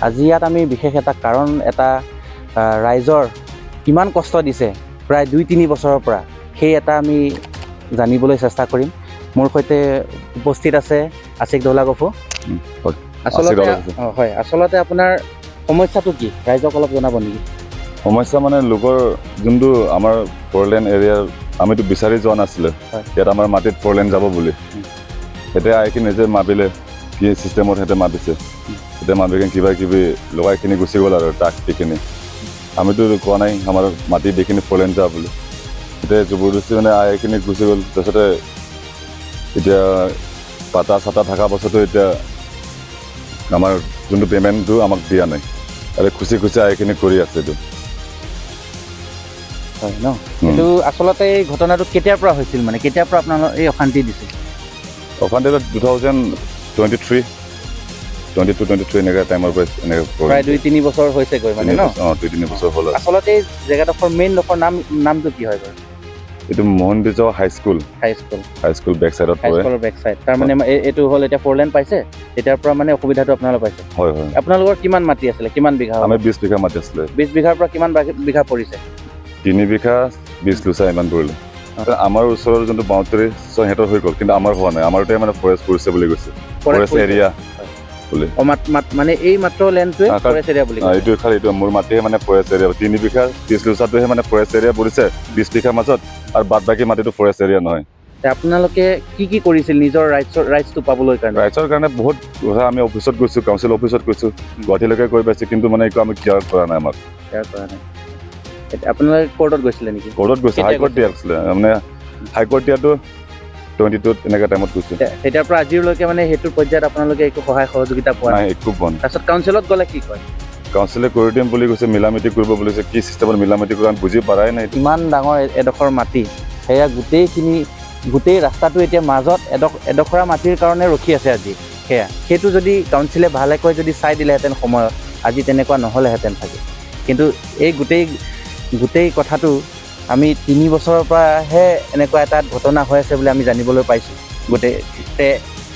আজি ইয়াত আমি বিশেষ এটা কাৰণ এটা ৰাইজৰ কিমান কষ্ট দিছে প্ৰায় 2-3 বছৰৰ পৰা সেই এটা আমি জানিবলৈ চেষ্টা কৰিম। মোৰ সৈতে উপস্থিত আছে আশিক দৌলাগফু। আচলতে আপোনাৰ সমস্যাটো কি ৰাইজক অলপ জনাব নেকি? সমস্যা মানে লোকৰ যোনটো আমাৰ 4 লেন এৰিয়াৰ আমিতো বিচাৰি যোৱা নাছিলে ইয়াত আমাৰ মাটিত 4 লেন যাব বুলি এতিয়া আইকি নিজে মাপিলে কি চিষ্টেমত সিহঁতে মাপিছে এতিয়া মাপিকিনে কিবা কিবি লগাইখিনি গুচি গ'ল আৰু তাক দিখিনি আমিতো কোৱা নাই আমাৰ মাটি দিখিনি 4 লেন যা বুলি এতিয়া জবৰদস্তি মানে আইখিনি গুচি গ'ল। তাৰপিছতে এতিয়া পাতা চাটা থকা পাছতো এতিয়া আমাৰ যোনটো পে'মেণ্টটো আমাক দিয়া নাই আৰু খুচি খুচি আইখিনি কৰি আছে এইটো হয় ন। কিন্তু আচলতে এই ঘটনাটো কেতিয়াৰ পৰা হৈছিল মানে কেতিয়াৰ পৰা আপোনালোক এই অশান্তি দিছিল? অশান্তি 2022-23 এনেকুৱা টাইমৰ পৰা এনেকৈ প্ৰায় 2-3 বছৰ হৈছেগৈ মানে ন? 2-3 বছৰ হ'ল। আচলতে এই জেগাডোখৰ মেইনডোখৰ নামটো কি হয় বাৰু? এইটো মোহনবিজ হাইস্কুল বেক চাইডত হাইস্কুলৰ বেক চাইড তাৰমানে এইটো হ'ল এতিয়া 4 লেন পাইছে তেতিয়াৰ পৰা মানে অসুবিধাটো আপোনালোক পাইছে? হয়। আপোনালোকৰ কিমান মাটি আছিলে কিমান বিঘা? আমি 20 বিঘা মাটি আছিলে। 20 বিঘাৰ পৰা কিমান বিঘা পৰিছে? 3 বিঘা 20 লুচা ইমান পৰিলে। আমাৰ ওচৰৰ যোনটো বাউণ্ডাৰী সিহঁতৰ হৈ গ'ল কিন্তু আমাৰ হোৱা নাই। আমাৰতে মানে ফৰেষ্ট পৰিছে বুলি কৈছে ফৰেষ্ট এৰিয়া বুলি মানে এই মাত্ৰ লেণ্ডটোৱে ফৰেষ্ট এৰিয়া বুলি এইটো খালি এইটো মোৰ মাটিহে মানে ফৰেষ্ট এৰিয়া 3 বিঘা 30 লুচাটোহে মানে ফৰেষ্ট এৰিয়া পৰিছে 20 বিঘাৰ মাজত আৰু বাদ বাকী মাটিটো ফৰেষ্ট এৰিয়া নহয়। আপোনালোকে কি কৰিছিল নিজৰ ৰাইটছটো পাবলৈ কাৰণে? ৰাইটছৰ কাৰণে বহুত কথা আমি অফিচত গৈছোঁ কাউন্সিল অফিচত গৈছোঁ গুৱাহাটীলৈকে গৈ পাইছোঁ কিন্তু মানে একো আমি কেয়াৰ কৰা নাই আমাক কেয়াৰ কৰা নাই। আপোনালোকে কোৰ্টত গৈছিলে নেকি? কোৰ্টত গৈছে হাইকোৰ্ট দিয়া আছিলে মানে হাইকোৰ্ট দিয়াটো 22 এনেকুৱা টাইমত গৈছে। তেতিয়াৰ পৰা আজিলৈকে মানে সেইটো পৰ্যায়ত আপোনালোকে একো সহায় সহযোগিতা পোৱা নাই? একো পোৱা নাই। তাৰপিছত কাউন্সিলত গ'লে কি কয়? কাউন্সিলে কৰি দিম বুলি কৈছে মিলামিতি কৰিব বুলি কৈছে কি চিষ্টেমত মিলামিতি কৰিব আমি বুজি পাৰাই নাই। ইমান ডাঙৰ এডোখৰ মাটি সেয়া গোটেই ৰাস্তাটো এতিয়া মাজত এডোখৰা মাটিৰ কাৰণে ৰখি আছে আজি সেইটো যদি কাউন্সিলে ভালেকৈ যদি চাই দিলেহেঁতেন সময়ত আজি তেনেকুৱা নহ'লেহেঁতেন থাকে। কিন্তু এই গোটেই কথাটো আমি 3 বছৰৰ পৰাহে এনেকুৱা এটা ঘটনা হৈ আছে বুলি আমি জানিবলৈ পাইছোঁ।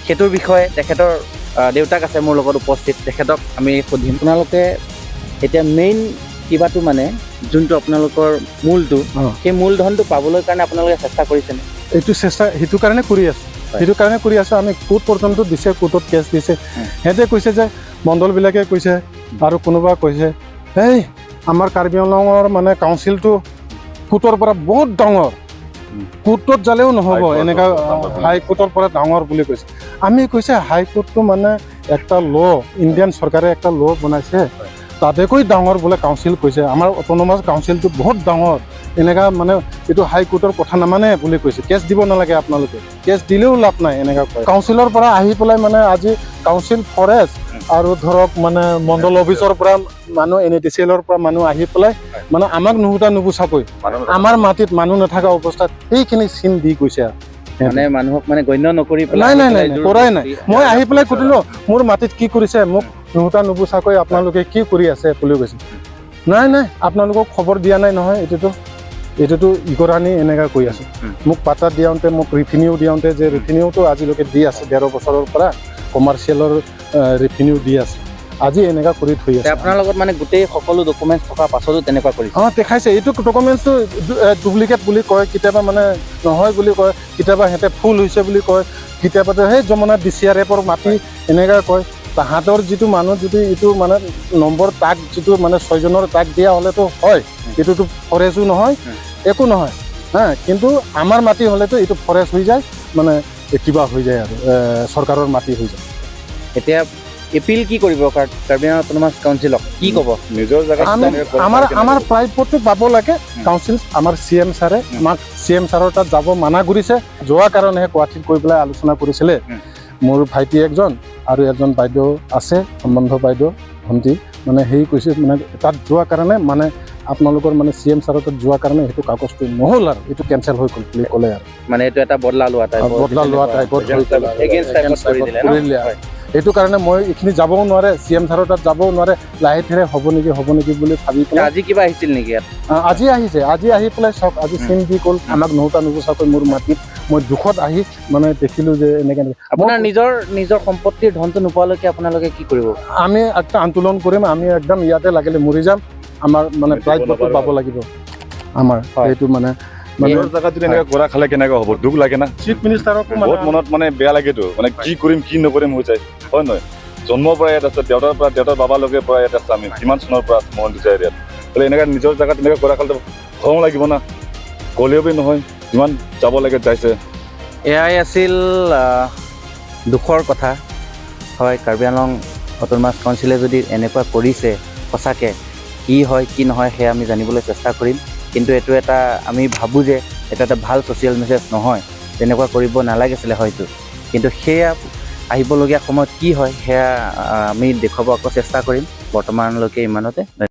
সেইটোৰ বিষয়ে তেখেতৰ দেউতাক আছে মোৰ লগত উপস্থিত তেখেতক আমি সুধিম। আপোনালোকে এতিয়া মেইন কিবাটো মানে যোনটো আপোনালোকৰ মূলটো সেই মূলধনটো পাবলৈ কাৰণে আপোনালোকে চেষ্টা কৰিছেনে? এইটো চেষ্টা সেইটো কাৰণে কৰি আছোঁ আমি কোৰ্ট পৰ্যন্ত দিছে কোৰ্টত কেছ দিছে সিহঁতে কৈছে যে মণ্ডলবিলাকে কৈছে আৰু কোনোবা কৈছে এই আমাৰ কাৰ্বি আংলঙৰ মানে কাউন্সিলটো কোৰ্টৰ পৰা বহুত ডাঙৰ কোৰ্টত যালেও নহ'ব এনেকুৱা হাইকোৰ্টৰ পৰা ডাঙৰ বুলি কৈছে। আমি কৈছে হাইকোৰ্টটো মানে একটা ইণ্ডিয়ান চৰকাৰে একটা বনাইছে তাতেকৈ ডাঙৰ বোলে কাউন্সিল কৈছে আমাৰ অট'নমাছ কাউন্সিলটো বহুত ডাঙৰ এনেকুৱা মানে এইটো হাইকোৰ্টৰ কথা নামানে বুলি কৈছে কেছ দিব নালাগে আপোনালোকে কেছ দিলেও লাভ নাই এনেকুৱা কয়। কাউন্সিলৰ পৰা আহি পেলাই মানে আজি কাউন্সিল ফৰেষ্ট আৰু ধৰক মানে মণ্ডল অফিচৰ পৰা মানুহ NHIDCL পৰা মানুহ আহি পেলাই মানে আমাক নুবুচাকৈ আমাৰ মাটিত মানুহ নাথাকা অৱস্থাত সেইখিনি চিন দি গৈছে মানে মানুহক মানে গণ্য নকৰি নাই কৰাই নাই। মই আহি পেলাই সুধিলোঁ মোৰ মাটিত কি কৰিছে মোক নুবুচাকৈ আপোনালোকে কি কৰি আছে বুলি কৈছে। নাই আপোনালোকক খবৰ দিয়া নাই নহয় এইটোতো ইগৰাণী এনেকৈ কৈ আছে মোক পাতা দিয়াওঁতে মোক ৰিভিনিউ দিয়াওঁতে যে ৰিভিনিউটো আজিলৈকে দি আছে 13 বছৰৰ পৰা কমাৰ্চিয়েলৰ ৰিভিনিউ দি আছে আজি এনেকুৱা কৰি থৈ আছে। আপোনাৰ লগত মানে গোটেই সকলো ডকুমেণ্টছ থকাৰ পাছতো তেনেকুৱা কৰিছে? দেখাইছে এইটো ডকুমেণ্টছটো ডুপ্লিকেট বুলি কয় কেতিয়াবা মানে নহয় বুলি কয় কেতিয়াবা সিহঁতে ফুল হৈছে বুলি কয় কেতিয়াবা সেই যমুনা DCRFৰ মাটি এনেকৈ কয়। তাহাঁতৰ যিটো মানুহ যদি এইটো মানে নম্বৰ তাক যিটো মানে 6 জনৰ তাক দিয়া হ'লেতো হয় এইটোতো ফৰেষ্টো নহয় একো নহয় কিন্তু আমাৰ মাটি হ'লেতো এইটো ফৰেষ্ট হৈ যায় মানে কিবা হৈ যায় আৰু চৰকাৰৰ মাটি হৈ যায়। এতিয়া এপিল কি কৰিব কাৰ্বি আংলং অট'নমাছ কাউন্সিলক কি ক'ব? নিজৰ জেগাত আমাৰ প্ৰাপ্যটো পাব লাগে কাউন্সিল আমাৰ CM ছাৰে আমাক CM ছাৰৰ তাত যাব মানা কৰিছে যোৱা কাৰণেহে গুৱাহাটীত গৈ পেলাই আলোচনা কৰিছিলে। মোৰ ভাইটি একজন আৰু এজন বাইদেউ আছে সম্বন্ধ বাইদেউ ভণ্টি মানে সেই কৈছে মানে তাত যোৱা কাৰণে মানে আপোনালোকৰ মানে CM ছাৰৰ তাত যোৱা কাৰণে সেইটো কাগজটো নহ'ল আৰু এইটো কেঞ্চেল হৈ গ'ল বুলি ক'লে আৰু মানে এইটো এটা বদলা লোৱা টাইপত এইটো কাৰণে মই এইখিনি যাবও নোৱাৰে CM ছাৰৰ তাত যাবও নোৱাৰে লাহে ধীৰে হ'ব নেকি বুলি ভাবি পেলাই আজি কিবা আহিছিল নেকি ইয়াত? আজি আহিছে আজি আহি পেলাই চাওক আজি চিন দি গ'ল আমাক নুবুচাকৈ মোৰ মাটিত মই দুখত আহি মানে দেখিলোঁ যে এনেকৈ আপোনাৰ নিজৰ সম্পত্তিৰ ধনটো নোপোৱালৈকে আপোনালোকে কি কৰিব? আমি একটা আন্দোলন কৰিম, আমি একদম ইয়াতে লাগিলে মৰি যাম, আমাৰ মানে প্ৰাইজটো পাব লাগিব আমাৰ সেইটো মানে নিজৰ জেগাত যদি এনেকৈ কৰা খালে কেনেকৈ হ'ব? দুখ লাগে না। চিফ মিনিষ্টাৰকো বহুত মনত মানে বেয়া লাগেতো, মানে কি কৰিম কি নকৰিম হৈ যায়, হয় নহয়? জন্মৰ পৰা ইয়াত আছে, দেউতাৰ বাবালৈকে পৰা ইয়াত আছে, আমি কিমান চনৰ পৰা আছো মহন্দিজা এৰিয়াত। বোলে এনেকৈ নিজৰ জেগাত এনেকৈ কৰা খালে খং লাগিব না, গ'লেও নহয় যিমান যাব লাগে যাইছে। এয়াই আছিল দুখৰ কথা। হয়, কাৰ্বি আংলং অট'নমাছ কাউন্সিলে যদি এনেকুৱা কৰিছে, সঁচাকৈ কি হয় কি নহয় সেয়া আমি জানিবলৈ চেষ্টা কৰিম। কিন্তু এইটো এটা আমি ভাবোঁ যে এটা ভাল ছ'চিয়েল মেছেজ নহয়, তেনেকুৱা কৰিব নালাগিছিলে হয়তো। কিন্তু সেয়া আহিবলগীয়া সময়ত কি হয় সেয়া আমি দেখুৱাব আকৌ চেষ্টা কৰিম। বৰ্তমানলৈকে ইমানতে, ধন্যবাদ।